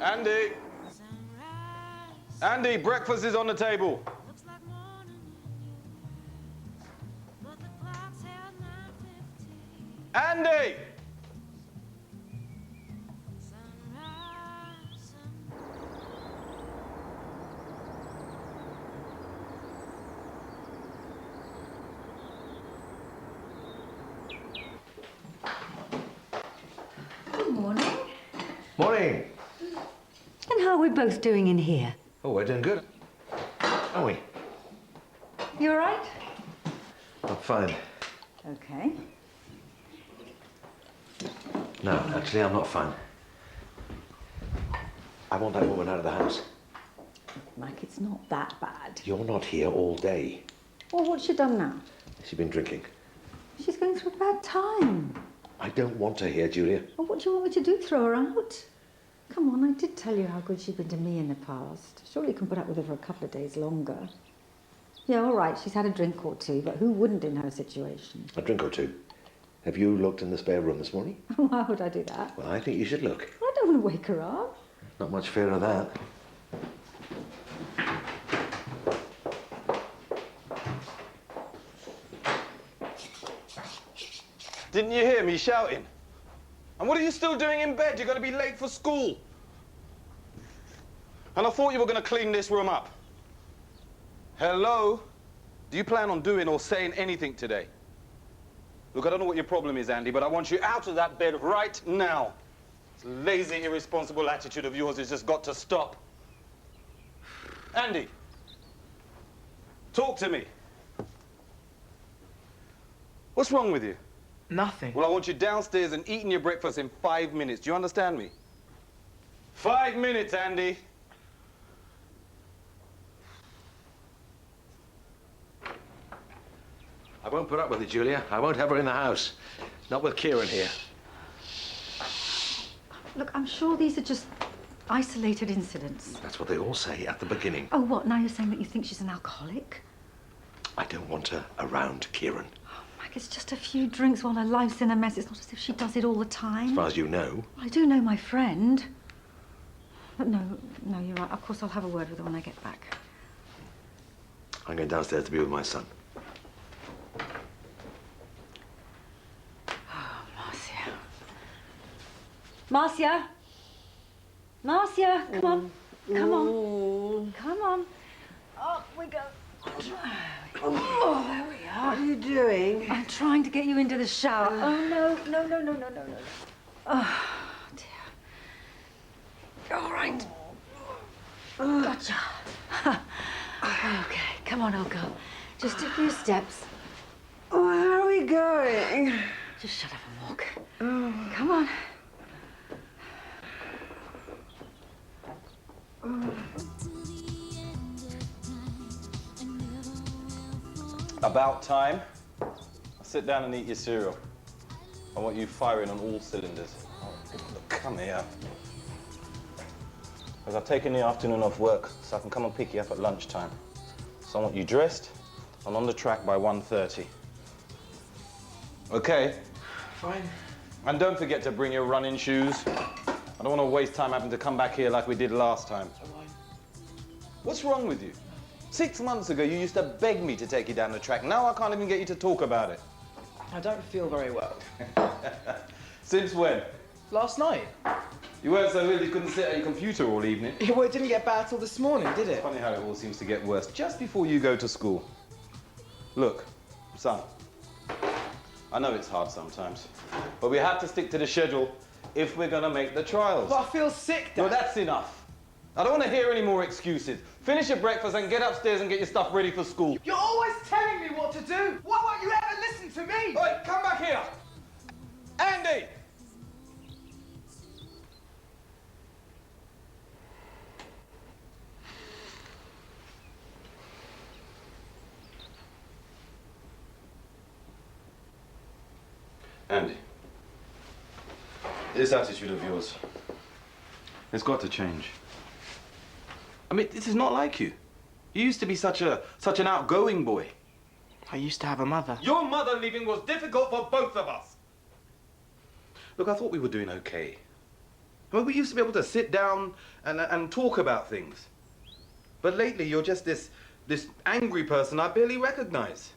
Andy! Andy, breakfast is on the table. Andy! Good morning. Morning. And how are we both doing in here? Oh, we're doing good, aren't we? You all right? I'm fine. Okay. No, actually, I'm not fine. I want that woman out of the house. Mike, it's not that bad. You're not here all day. Well, what's she done now? She's been drinking. She's going through a bad time. I don't want her here, Julia. Well, what do you want me to do? Throw her out? Come on, I did tell you how good she's been to me in the past. Surely you can put up with her for a couple of days longer. Yeah, all right, she's had a drink or two, but who wouldn't in her situation? A drink or two. Have you looked in the spare room this morning? Why would I do that? Well, I think you should look. I don't want to wake her up. Not much fear of that. Didn't you hear me shouting? And what are you still doing in bed? You're going to be late for school. And I thought you were going to clean this room up. Hello? Do you plan on doing or saying anything today? Look, I don't know what your problem is, Andy, but I want you out of that bed right now. This lazy, irresponsible attitude of yours has just got to stop. Andy, talk to me. What's wrong with you? Nothing. Well, I want you downstairs and eating your breakfast in 5 minutes. Do you understand me? 5 minutes, Andy. I won't put up with it, Julia. I won't have her in the house. Not with Kieran here. Look, I'm sure these are just isolated incidents. That's what they all say at the beginning. Oh, what? Now you're saying that you think she's an alcoholic? I don't want her around Kieran. Oh, Mike, it's just a few drinks while her life's in a mess. It's not as if she does it all the time. As far as you know. I do know my friend. But no, you're right. Of course, I'll have a word with her when I get back. I'm going downstairs to be with my son. Marcia! Marcia, come on. Come on. Come on. Up we go. Oh, there we are. What are you doing? I'm trying to get you into the shower. Oh, no. Oh, dear. All right. Gotcha. Okay, come on, old girl. Just a few steps. Oh, where are we going? Just shut up and walk. Come on. About time. Now sit down and eat your cereal. I want you firing on all cylinders. Oh, look, come here. Because I've taken the afternoon off work, so I can come and pick you up at lunchtime. So I want you dressed and on the track by 1:30. Okay? Fine. And don't forget to bring your running shoes. I don't want to waste time having to come back here like we did last time. What's wrong with you? 6 months ago, you used to beg me to take you down the track. Now I can't even get you to talk about it. I don't feel very well. Since when? Last night. You weren't so ill you couldn't sit at your computer all evening. Well, it didn't get bad till this morning, did it? Funny how it all seems to get worse just before you go to school. Look, son, I know it's hard sometimes, but we have to stick to the schedule if we're gonna make the trials. But I feel sick, Dad. No, that's enough. I don't want to hear any more excuses. Finish your breakfast and get upstairs and get your stuff ready for school. You're always telling me what to do. Why won't you ever listen to me? Oi, come back here! Andy! Andy, this attitude of yours, it's got to change. I mean, this is not like you. You used to be such an outgoing boy. I used to have a mother. Your mother leaving was difficult for both of us. Look, I thought we were doing okay. Well, we used to be able to sit down and talk about things. But lately, you're just this angry person I barely recognize.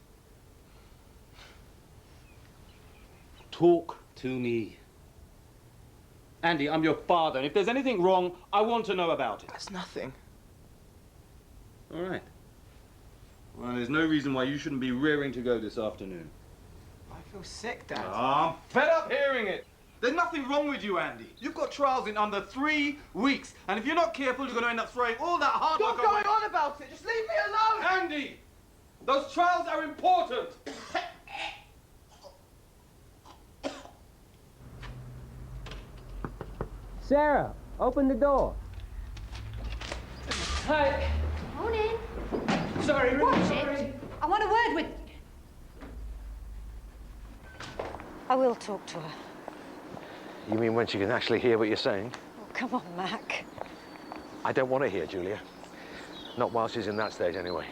Talk to me. Andy, I'm your father, and if there's anything wrong, I want to know about it. There's nothing. All right. Well, there's no reason why you shouldn't be rearing to go this afternoon. I feel sick, Dad. I'm fed up hearing it. There's nothing wrong with you, Andy. You've got trials in under 3 weeks, and if you're not careful, you're going to end up throwing all that hard work Stop going on about it. Just leave me alone. Andy, those trials are important. Sarah, open the door. Hi. Morning. Sorry, really Watch sorry. it. I want a word with... I will talk to her. You mean when she can actually hear what you're saying? Oh, come on, Mac. I don't want to hear, Julia. Not while she's in that stage, anyway.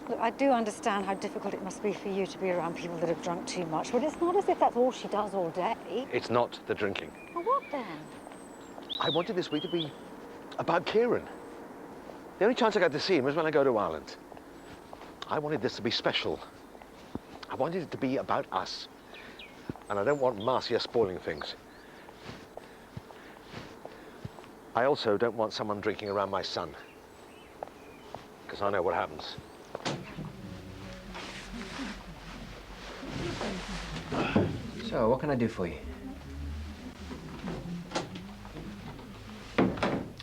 Look, I do understand how difficult it must be for you to be around people that have drunk too much, but it's not as if that's all she does all day. It's not the drinking. Well, what then? I wanted this week to be about Kieran. The only chance I got to see him was when I go to Ireland. I wanted this to be special. I wanted it to be about us. And I don't want Marcia spoiling things. I also don't want someone drinking around my son. Because I know what happens. So, what can I do for you?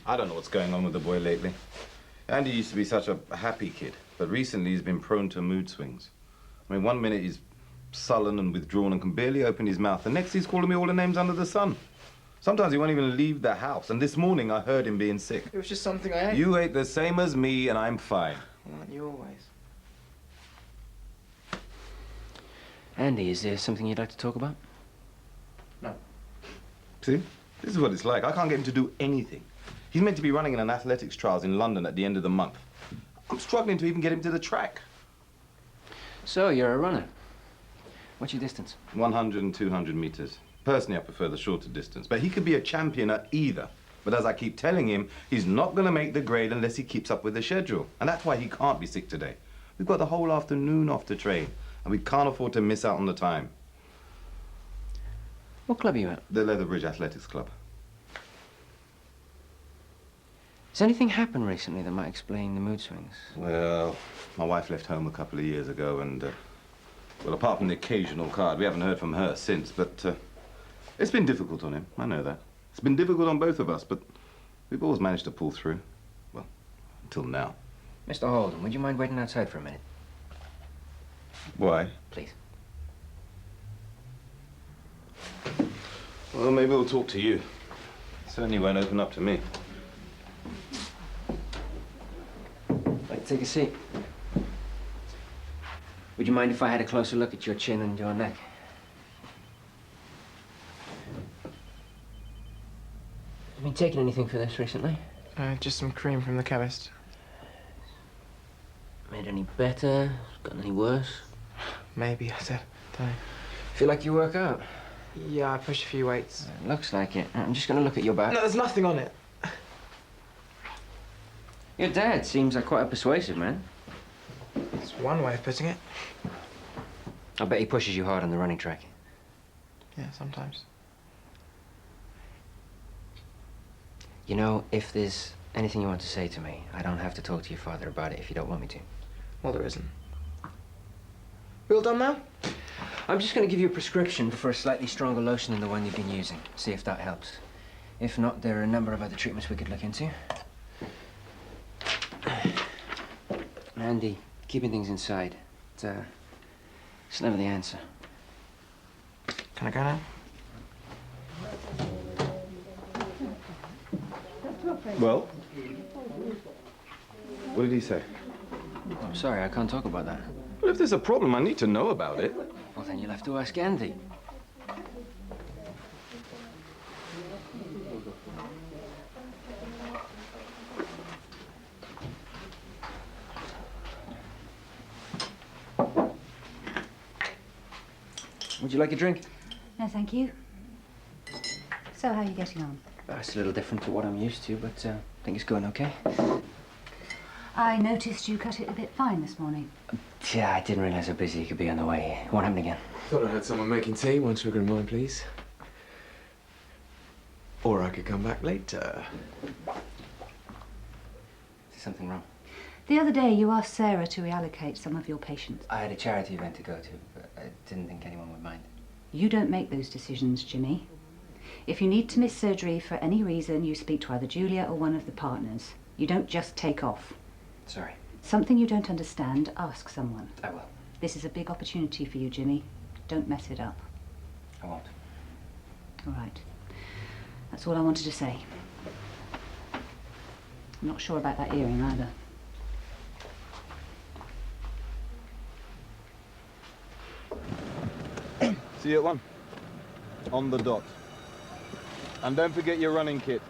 I don't know what's going on with the boy lately. Andy used to be such a happy kid, but recently he's been prone to mood swings. I mean, one minute he's sullen and withdrawn and can barely open his mouth. The next he's calling me all the names under the sun. Sometimes he won't even leave the house. And this morning I heard him being sick. It was just something I ate. You ate the same as me and I'm fine. Aren't you always? Andy, is there something you'd like to talk about? No. See? This is what it's like. I can't get him to do anything. He's meant to be running in an athletics trials in London at the end of the month. I'm struggling to even get him to the track. So, you're a runner. What's your distance? 100 and 200 meters. Personally, I prefer the shorter distance. But he could be a champion at either. But as I keep telling him, he's not going to make the grade unless he keeps up with the schedule. And that's why he can't be sick today. We've got the whole afternoon off to train. And we can't afford to miss out on the time. What club are you at? The Leatherbridge Athletics Club. Has anything happened recently that might explain the mood swings? Well, my wife left home a couple of years ago and, well, apart from the occasional card, we haven't heard from her since, but it's been difficult on him, I know that. It's been difficult on both of us, but we've always managed to pull through. Well, until now. Mr. Holden, would you mind waiting outside for a minute? Why? Please. Well, maybe we'll talk to you. Certainly won't open up to me. Like to take a seat. Would you mind if I had a closer look at your chin and your neck? Have you been taking anything for this recently? Just some cream from the chemist. Made any better? Gotten any worse? Maybe, I don't know. Feel like you work out? Yeah, I push a few weights. It looks like it. I'm just gonna look at your back. No, there's nothing on it. Your dad seems like quite a persuasive man. It's one way of putting it. I bet he pushes you hard on the running track. Yeah, sometimes. You know, if there's anything you want to say to me, I don't have to talk to your father about it if you don't want me to. Well, there isn't. We all done now? I'm just going to give you a prescription for a slightly stronger lotion than the one you've been using. See if that helps. If not, there are a number of other treatments we could look into. Andy, keeping things inside, it's never the answer. Can I go now? Well? What did he say? I'm sorry, I can't talk about that. Well, if there's a problem, I need to know about it. Well, then you'll have to ask Andy. Would you like a drink? No, thank you. So So how are you getting on? It's a little different to what I'm used to, but I think it's going okay. I noticed you cut it a bit fine this morning. Yeah, I didn't realise how busy you could be on the way. It won't happen again. Thought I heard someone making tea. One sugar and wine, please. Or I could come back later. Is there something wrong? The other day you asked Sarah to reallocate some of your patients. I had a charity event to go to, but I didn't think anyone would mind. You don't make those decisions, Jimmy. If you need to miss surgery for any reason, you speak to either Julia or one of the partners. You don't just take off. Sorry. Something you don't understand, ask someone. I will. This is a big opportunity for you, Jimmy. Don't mess it up. I won't. All right. That's all I wanted to say. I'm not sure about that earring either. See you at 1. On the dot. And don't forget your running kit.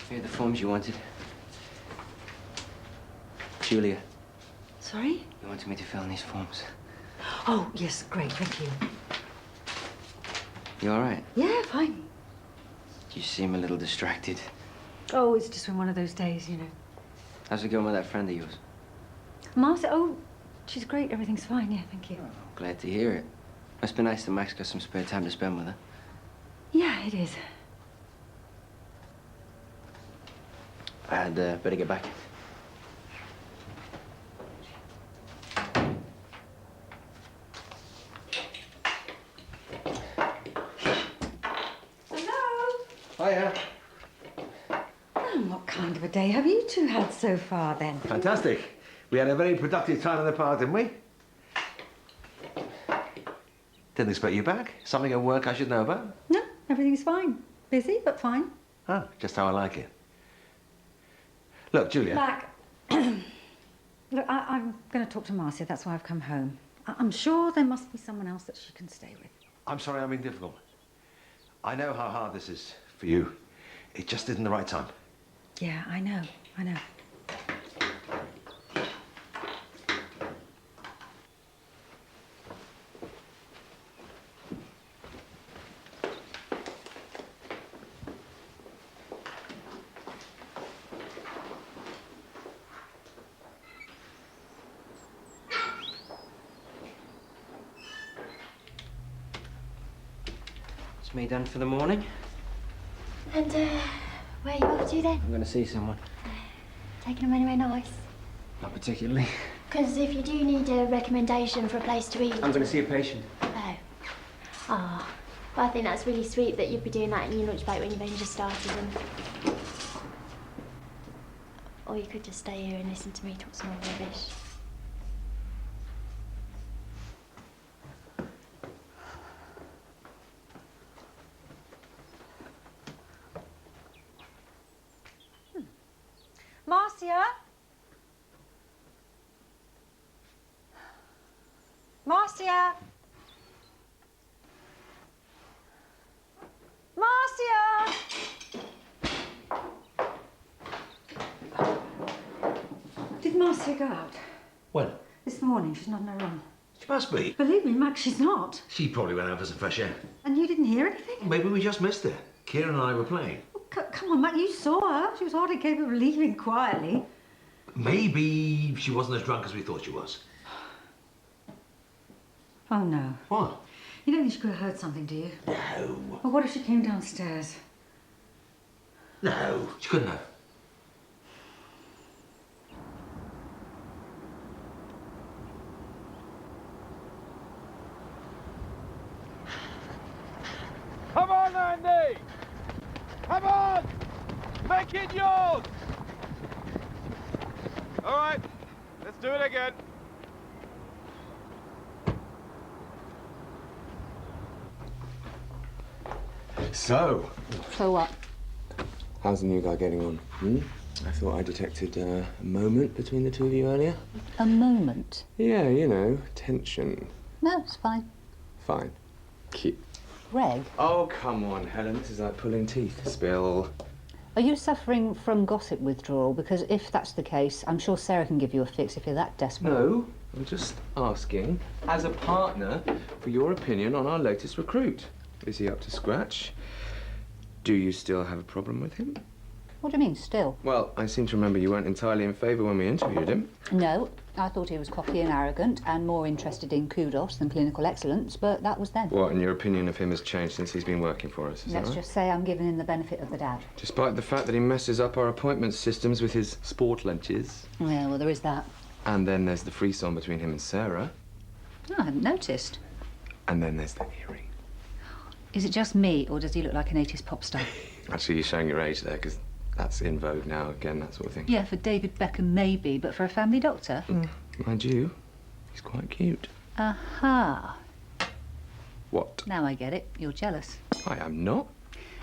Here are the forms you wanted. Julia, Sorry? you wanted me to fill in these forms. Oh, yes, great, thank you. You all right? Yeah, fine. You seem a little distracted. Oh, it's just been one of those days, you know. How's it going with that friend of yours? Marcia, oh, she's great, everything's fine, yeah, thank you. Glad to hear it. Must be nice that Max got some spare time to spend with her. Yeah, it is. I'd better get back. Hello? Hiya. What kind of a day have you two had so far, then? Fantastic. We had a very productive time in the park, didn't we? Didn't expect you back. Something at work I should know about? No, everything's fine. Busy, but fine. Ah, just how I like it. Look, Julia. Mac, look, I'm going to talk to Marcia. That's why I've come home. I'm sure there must be someone else that she can stay with. I'm sorry I'm being difficult. I know how hard this is for you. It just isn't the right time. Yeah, I know, I know. It's me done for the morning. And, where are you off to then? I'm going to see someone. Taking them anywhere nice? Not particularly. Because if you do need a recommendation for a place to eat... I'm going to see a patient. Oh. Ah. Well, I think that's really sweet that you'd be doing that in your lunch break when you've only just started and... Or you could just stay here and listen to me talk some more rubbish. Marcia? Marcia? Marcia? Did Marcia go out? When? This morning, she's not in her room. She must be. Believe me, Max, she's not. She probably went out for some fresh air. And you didn't hear anything? Maybe we just missed her. Kieran and I were playing. Oh, come on, Max, you saw her. She was hardly capable of leaving quietly. Maybe she wasn't as drunk as we thought she was. Oh, no. What? You don't think she could have heard something, do you? No. Or what if she came downstairs? No, she couldn't have. Come on, Andy! Come on! Make it yours! All right, let's do it again. So, So what? how's the new guy getting on? I thought I detected a moment between the two of you earlier. A moment? Yeah, you know, tension. No, it's fine. Fine. Cute. Greg? Oh, come on, Helen. This is like pulling teeth. Spill. Are you suffering from gossip withdrawal? Because if that's the case, I'm sure Sarah can give you a fix if you're that desperate. No, I'm just asking, as a partner, for your opinion on our latest recruit. Is he up to scratch? Do you still have a problem with him? What do you mean, still? Well, I seem to remember you weren't entirely in favour when we interviewed him. No, I thought he was cocky and arrogant and more interested in kudos than clinical excellence, but that was then. What, and your opinion of him has changed since he's been working for us, is that Let's right? just say I'm giving him the benefit of the doubt. Despite the fact that he messes up our appointment systems with his sport lunches. Yeah, well, there is that. And then there's the frisson between him and Sarah. Oh, I hadn't noticed. And then there's the earring. Is it just me, or does he look like an 80s pop star? Actually, you're showing your age there, because that's in vogue now, again, that sort of thing. Yeah, for David Beckham, maybe, but for a family doctor? Mind you, he's quite cute. Aha. What? Now I get it. You're jealous. I am not.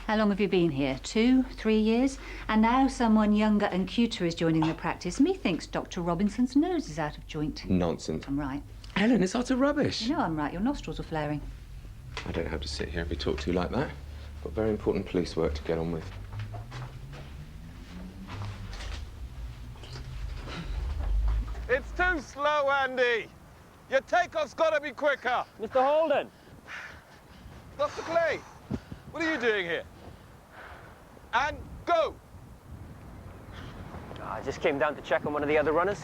How long have you been here? 2, 3 years? And now someone younger and cuter is joining the practice. Methinks Dr. Robinson's nose is out of joint. Nonsense. I'm right. Helen, it's utter rubbish. You know I'm right. Your nostrils are flaring. I don't have to sit here and be talked to like that. Got very important police work to get on with. It's too slow, Andy. Your takeoff's got to be quicker. Mr. Holden! Dr. Clay, what are you doing here? And go. I just came down to check on one of the other runners.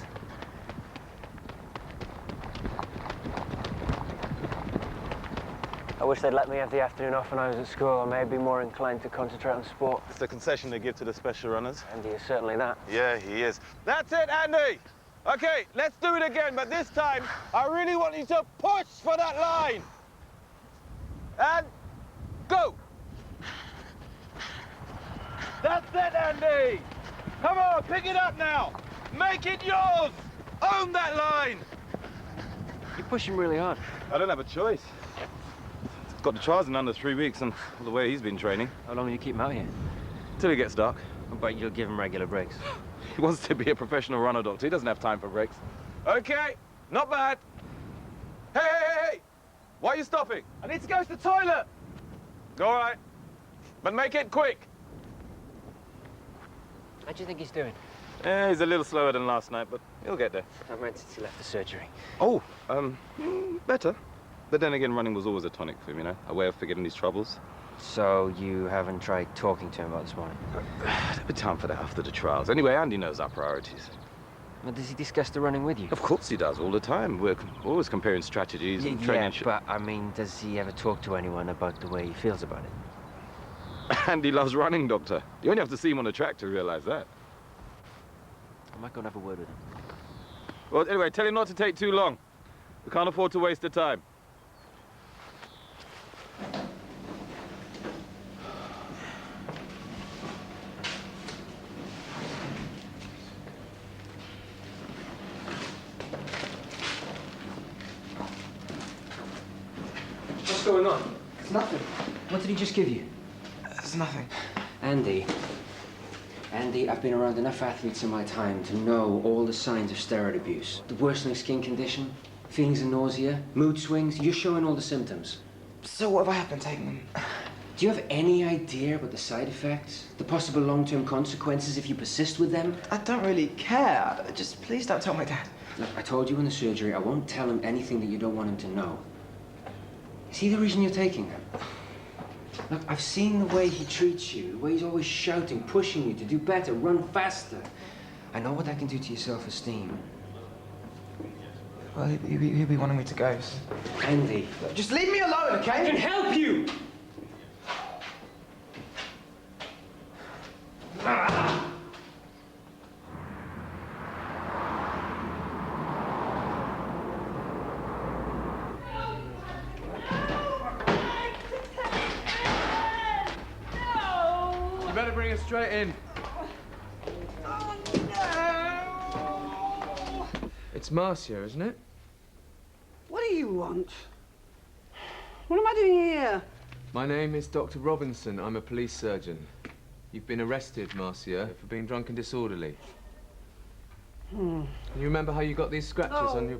I wish they'd let me have the afternoon off when I was at school. I may be more inclined to concentrate on sport. It's the concession they give to the special runners. Andy is certainly that. Yeah, he is. That's it, Andy. Okay, let's do it again, but this time, I really want you to push for that line. And go. That's it, Andy. Come on, pick it up now. Make it yours. Own that line. You're pushing really hard. I don't have a choice. Got the trials in under 3 weeks, and the way he's been training. How long will you keep him out here? Till it gets dark. But you'll give him regular breaks. He wants to be a professional runner, doctor. He doesn't have time for breaks. Okay, not bad. Hey, hey, hey, hey! Why are you stopping? I need to go to the toilet. All right, but make it quick. How do you think he's doing? He's a little slower than last night, but he'll get there. I meant since he left the surgery. Oh, better. But then again, running was always a tonic for him, you know, a way of forgetting his troubles. So you haven't tried talking to him about this morning? There'll be time for that after the trials. Anyway, Andy knows our priorities. Well, does he discuss the running with you? Of course he does, all the time. We're always comparing strategies and training. Yeah, but I mean, does he ever talk to anyone about the way he feels about it? Andy loves running, Doctor. You only have to see him on the track to realize that. I might go and have a word with him. Well, anyway, tell him not to take too long. We can't afford to waste the time. What's going on? It's nothing. What did he just give you? It's nothing. Andy, I've been around enough athletes in my time to know all the signs of steroid abuse. The worsening skin condition, feelings of nausea, mood swings. You're showing all the symptoms. So what have I been taking them? Do you have any idea about the side effects? The possible long-term consequences if you persist with them? I don't really care. Just please don't tell my dad. Look, I told you in the surgery I won't tell him anything that you don't want him to know. Is he the reason you're taking them? Look, I've seen the way he treats you, the way he's always shouting, pushing you to do better, run faster. I know what that can do to your self-esteem. Well, he'll be wanting me to go. So. Andy. Just leave me alone, okay? I can help you! You better bring us straight in. Oh, no! It's Marcia, isn't it? What do you want? What am I doing here? My name is Dr. Robinson. I'm a police surgeon. You've been arrested, Marcia, for being drunk and disorderly. You remember how you got these scratches on your...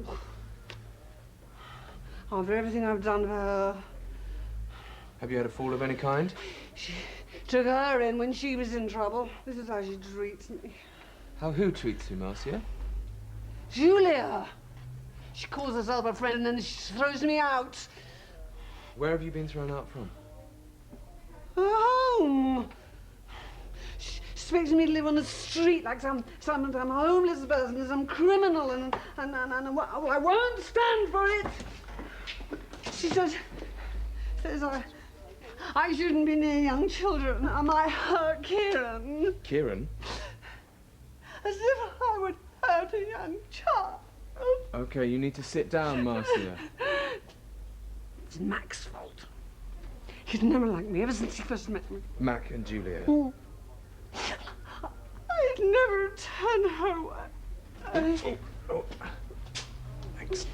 After everything I've done for her. Have you had a fall of any kind? She took her in when she was in trouble. This is how she treats me. How who treats you, Marcia? Julia! She calls herself a friend and then she throws me out. Where have you been thrown out from? Home. She expects me to live on the street like some homeless person, some criminal, and well, I won't stand for it. She says I shouldn't be near young children. I might hurt Kieran. Kieran? As if I would hurt a young child. Okay, you need to sit down, Marcia. It's Mac's fault. He's never liked me ever since he first met me. Mac and Julia. I'd never turn her away. Thanks.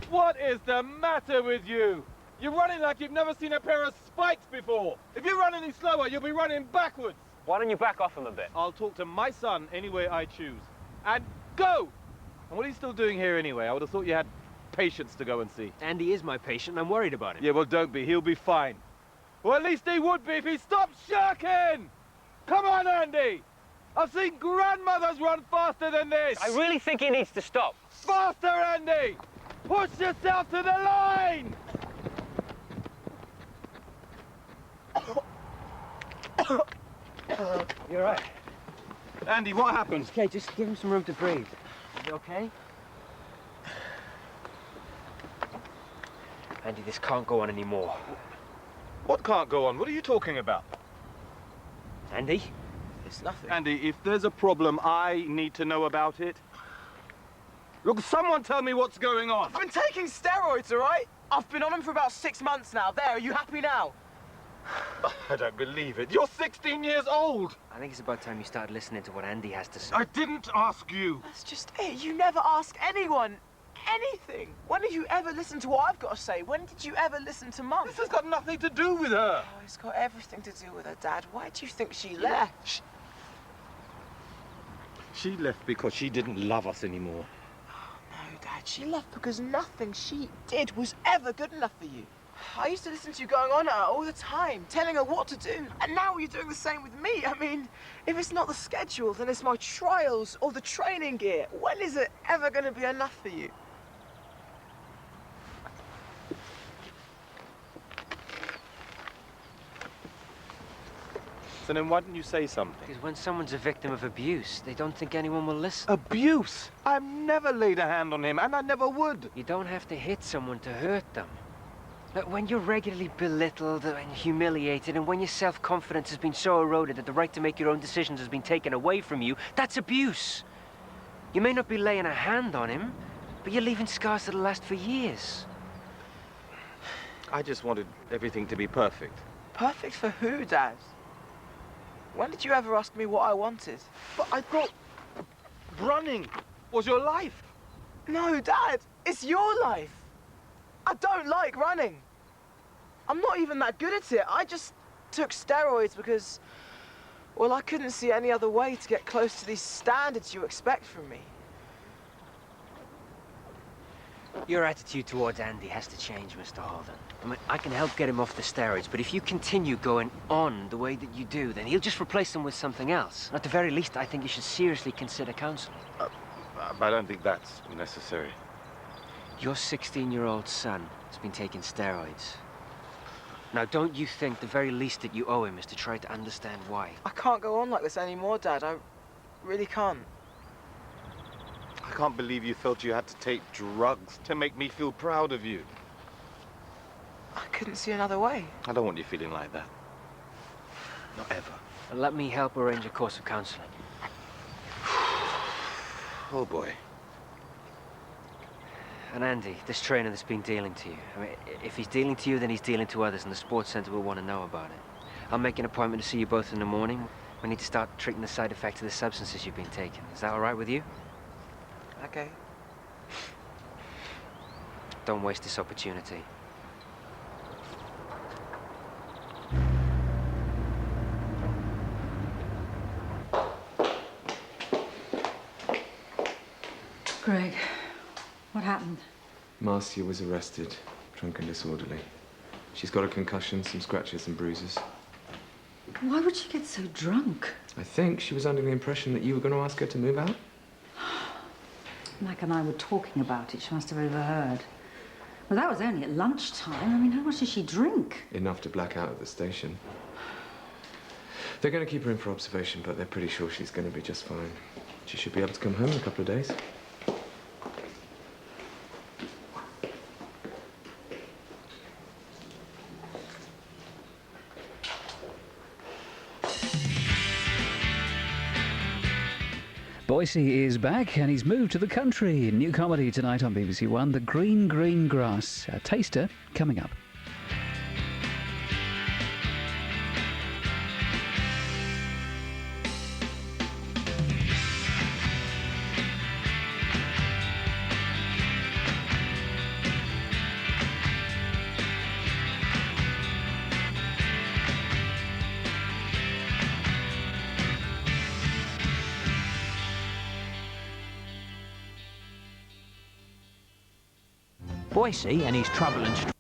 What is the matter with you? You're running like you've never seen a pair of spikes before. If you run any slower, you'll be running backwards. Why don't you back off him a bit? I'll talk to my son any way I choose. And go! And what are you still doing here anyway? I would have thought you had patients to go and see. Andy is my patient. I'm worried about him. Yeah, well, don't be. He'll be fine. Well, at least he would be if he stopped shirking! Come on, Andy! I've seen grandmothers run faster than this! I really think he needs to stop. Faster, Andy! Push yourself to the line! You're right. Andy, what happened? Okay, just give him some room to breathe. You okay? Andy, this can't go on anymore. What can't go on? What are you talking about? Andy? It's nothing. Andy, if there's a problem, I need to know about it. Look, someone tell me what's going on. I've been taking steroids, all right? I've been on them for about 6 months now. There, are you happy now? I don't believe it. You're 16 years old. I think it's about time you started listening to what Andy has to say. I didn't ask you. That's just it. You never ask anyone anything. When have you ever listened to what I've got to say? When did you ever listen to Mum? This has got nothing to do with her. Oh, it's got everything to do with her, Dad. Why do you think she left? She left because she didn't love us anymore. No, Dad, she left because nothing she did was ever good enough for you. I used to listen to you going on at her all the time, telling her what to do. And now you're doing the same with me. I mean, if it's not the schedule, then it's my trials or the training gear. When is it ever going to be enough for you? So then why didn't you say something? Because when someone's a victim of abuse, they don't think anyone will listen. Abuse? I've never laid a hand on him, and I never would. You don't have to hit someone to hurt them. Look, when you're regularly belittled and humiliated, and when your self-confidence has been so eroded that the right to make your own decisions has been taken away from you, that's abuse. You may not be laying a hand on him, but you're leaving scars that'll last for years. I just wanted everything to be perfect. Perfect for who, Dad? When did you ever ask me what I wanted? But I thought running was your life. No, Dad, it's your life. I don't like running. I'm not even that good at it. I just took steroids because, well, I couldn't see any other way to get close to these standards you expect from me. Your attitude towards Andy has to change, Mr. Holden. I mean, I can help get him off the steroids, but if you continue going on the way that you do, then he'll just replace them with something else. At the very least, I think you should seriously consider counseling. I don't think that's necessary. Your 16-year-old son has been taking steroids. Now, don't you think the very least that you owe him is to try to understand why? I can't go on like this anymore, Dad. I really can't. I can't believe you felt you had to take drugs to make me feel proud of you. I couldn't see another way. I don't want you feeling like that. Not ever. And let me help arrange a course of counseling. Oh, boy. And Andy, this trainer that's been dealing to you, I mean, if he's dealing to you, then he's dealing to others, and the sports centre will want to know about it. I'll make an appointment to see you both in the morning. We need to start treating the side effects of the substances you've been taking. Is that all right with you? Okay. Don't waste this opportunity. Greg, what happened? Marcia was arrested, drunk and disorderly. She's got a concussion, some scratches and bruises. Why would she get so drunk? I think she was under the impression that you were going to ask her to move out. Mac and I were talking about it. She must have overheard. Well, that was only at lunchtime. I mean, how much did she drink? Enough to black out at the station. They're going to keep her in for observation, but they're pretty sure she's going to be just fine. She should be able to come home in a couple of days. Boise is back and he's moved to the country. New comedy tonight on BBC1, The Green Green Grass. A taster coming up. Boise and his trouble and